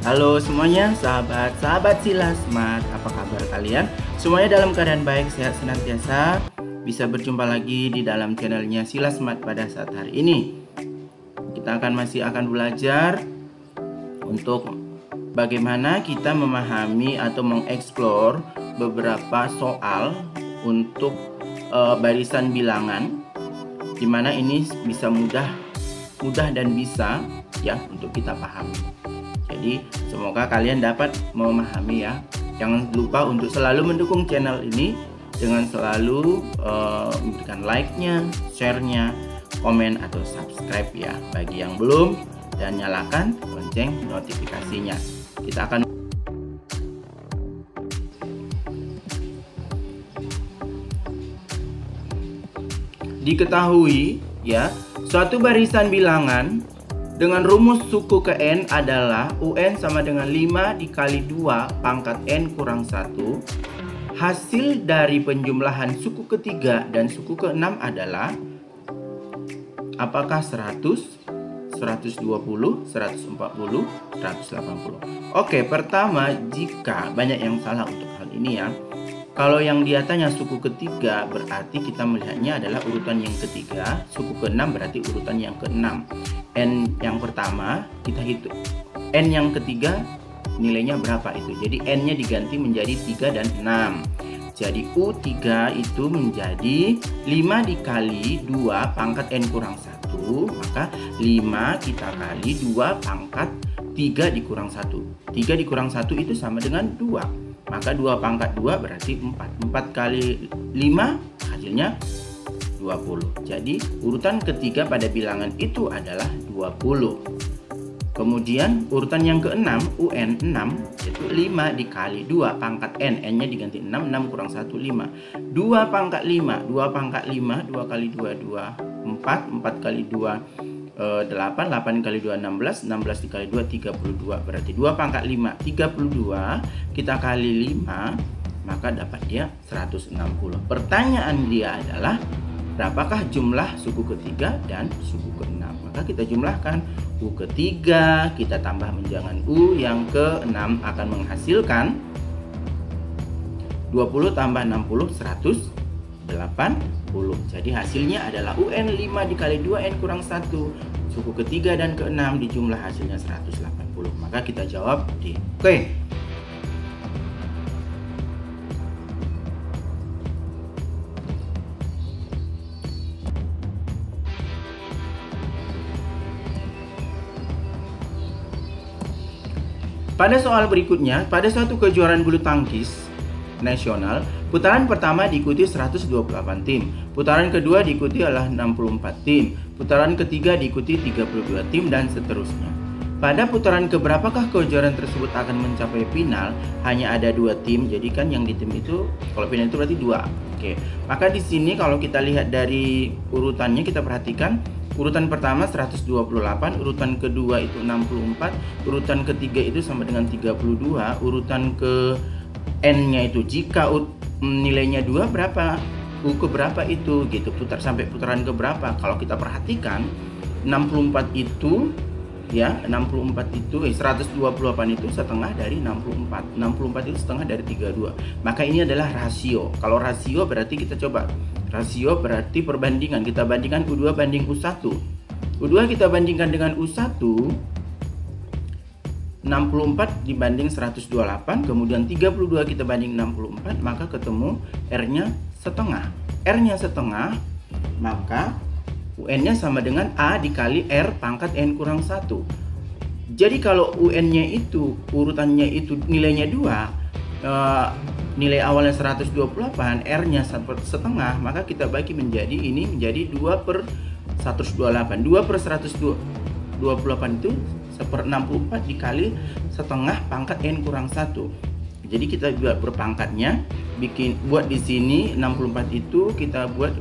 Halo semuanya, sahabat-sahabat Silasmat, apa kabar kalian? Semuanya dalam keadaan baik, sehat senantiasa. Bisa berjumpa lagi di dalam channelnya Silasmat pada saat hari ini. Kita masih akan belajar untuk bagaimana kita memahami atau mengeksplor beberapa soal untuk barisan bilangan, dimana ini bisa mudah dan bisa ya untuk kita pahami. Jadi semoga kalian dapat memahami ya. Jangan lupa untuk selalu mendukung channel ini dengan selalu memberikan like-nya, share-nya, komen atau subscribe ya bagi yang belum, dan nyalakan lonceng notifikasinya. Kita akan diketahui ya, suatu barisan bilangan dengan rumus suku ke N adalah UN sama dengan 5 dikali 2 pangkat N kurang 1. Hasil dari penjumlahan suku ketiga dan suku ke-6 adalah apakah 100, 120, 140, 180. Oke, pertama, jika banyak yang salah untuk hal ini ya. Kalau yang dia tanya suku ketiga, berarti kita melihatnya adalah urutan yang ketiga. Suku ke-6 berarti urutan yang ke-6. N yang pertama kita hitung. N yang ketiga nilainya berapa itu? Jadi N-nya diganti menjadi 3 dan 6. Jadi U3 itu menjadi 5 dikali 2 pangkat N kurang 1. Maka 5 kita kali 2 pangkat 3 dikurang 1. 3 dikurang 1 itu sama dengan 2. Maka 2 pangkat 2 berarti 4. 4 kali 5 hasilnya 20. Jadi urutan ketiga pada bilangan itu adalah 20. Kemudian urutan yang ke-6 UN 6 yaitu 5 dikali 2 pangkat N. N-nya diganti 6, 6 kurang 1 5. 2 pangkat 5, 2 pangkat 5, 2 kali 2 2 4, 4 kali 2 8, 8 kali 2 16, 16 dikali 2 32. Berarti 2 pangkat 5 32 kita kali 5, maka dapat dia 160. Pertanyaan dia adalah berapakah jumlah suku ketiga dan suku ke-6? Maka kita jumlahkan. U ketiga kita tambah menjangan U yang ke-6 akan menghasilkan 20 tambah 60 180. Jadi hasilnya adalah UN 5 dikali 2 N kurang 1. Suku ketiga dan ke-6 dijumlah hasilnya 180. Maka kita jawab D. Oke. Pada soal berikutnya, pada suatu kejuaraan bulu tangkis nasional, putaran pertama diikuti 128 tim, putaran kedua diikuti oleh 64 tim, putaran ketiga diikuti 32 tim, dan seterusnya. Pada putaran keberapakah kejuaraan tersebut akan mencapai final? Hanya ada 2 tim, jadi kan yang di tim itu, kalau final itu berarti 2. Oke, maka di sini kalau kita lihat dari urutannya, kita perhatikan urutan pertama 128, urutan kedua itu 64, urutan ketiga itu sama dengan 32, urutan ke N-nya itu jika nilainya 2 berapa, U ke berapa itu gitu, putar sampai putaran ke berapa. Kalau kita perhatikan 64 itu ya, 64 itu 128 itu setengah dari 64. 64 itu setengah dari 32. Maka ini adalah rasio. Kalau rasio berarti kita coba. Rasio berarti perbandingan. Kita bandingkan U2 banding U1. U2 kita bandingkan dengan U1. 64 dibanding 128, kemudian 32 kita banding 64, maka ketemu R-nya setengah. R-nya setengah, maka UN-nya sama dengan A dikali R pangkat N kurang 1. Jadi kalau UN-nya itu, urutannya itu nilainya 2, nilai awalnya 128, R-nya setengah, maka kita bagi menjadi, ini menjadi 2 per 128. 2 per 128 itu 1/64 dikali setengah pangkat N kurang 1. Jadi kita buat berpangkatnya, buat di sini 64 itu kita buat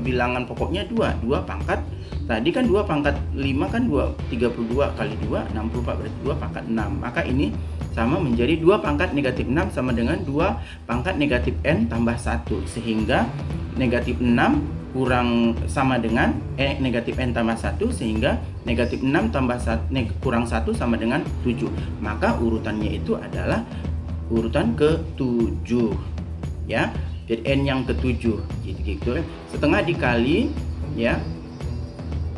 bilangan pokoknya 2 pangkat. Tadi kan 2 pangkat 5 kan 32 kali 2 64 berarti 2 pangkat 6. Maka ini sama menjadi 2 pangkat negatif 6 sama dengan 2 pangkat negatif N tambah 1, sehingga negatif 6 kurang sama dengan negatif N tambah 1, sehingga negatif 6 tambah 1, kurang 1 sama dengan 7. Maka urutannya itu adalah urutan ke-7 ya. Jadi N yang ke-7 gitu. Setengah dikali ya.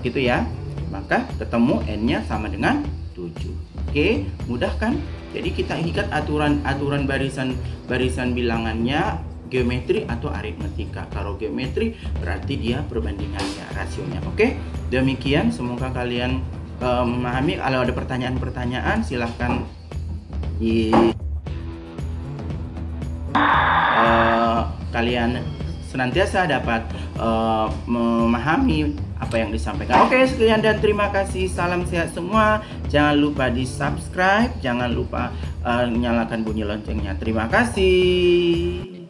Gitu ya. Maka ketemu N-nya sama dengan 7. Oke, mudah kan? Jadi kita ikat aturan barisan bilangannya geometri atau aritmetika. Kalau geometri berarti dia perbandingannya, rasionya. Oke, demikian. Semoga kalian memahami. Kalau ada pertanyaan-pertanyaan silahkan kalian senantiasa dapat memahami apa yang disampaikan. Oke, sekian dan terima kasih. Salam sehat semua. Jangan lupa di subscribe, jangan lupa nyalakan bunyi loncengnya. Terima kasih.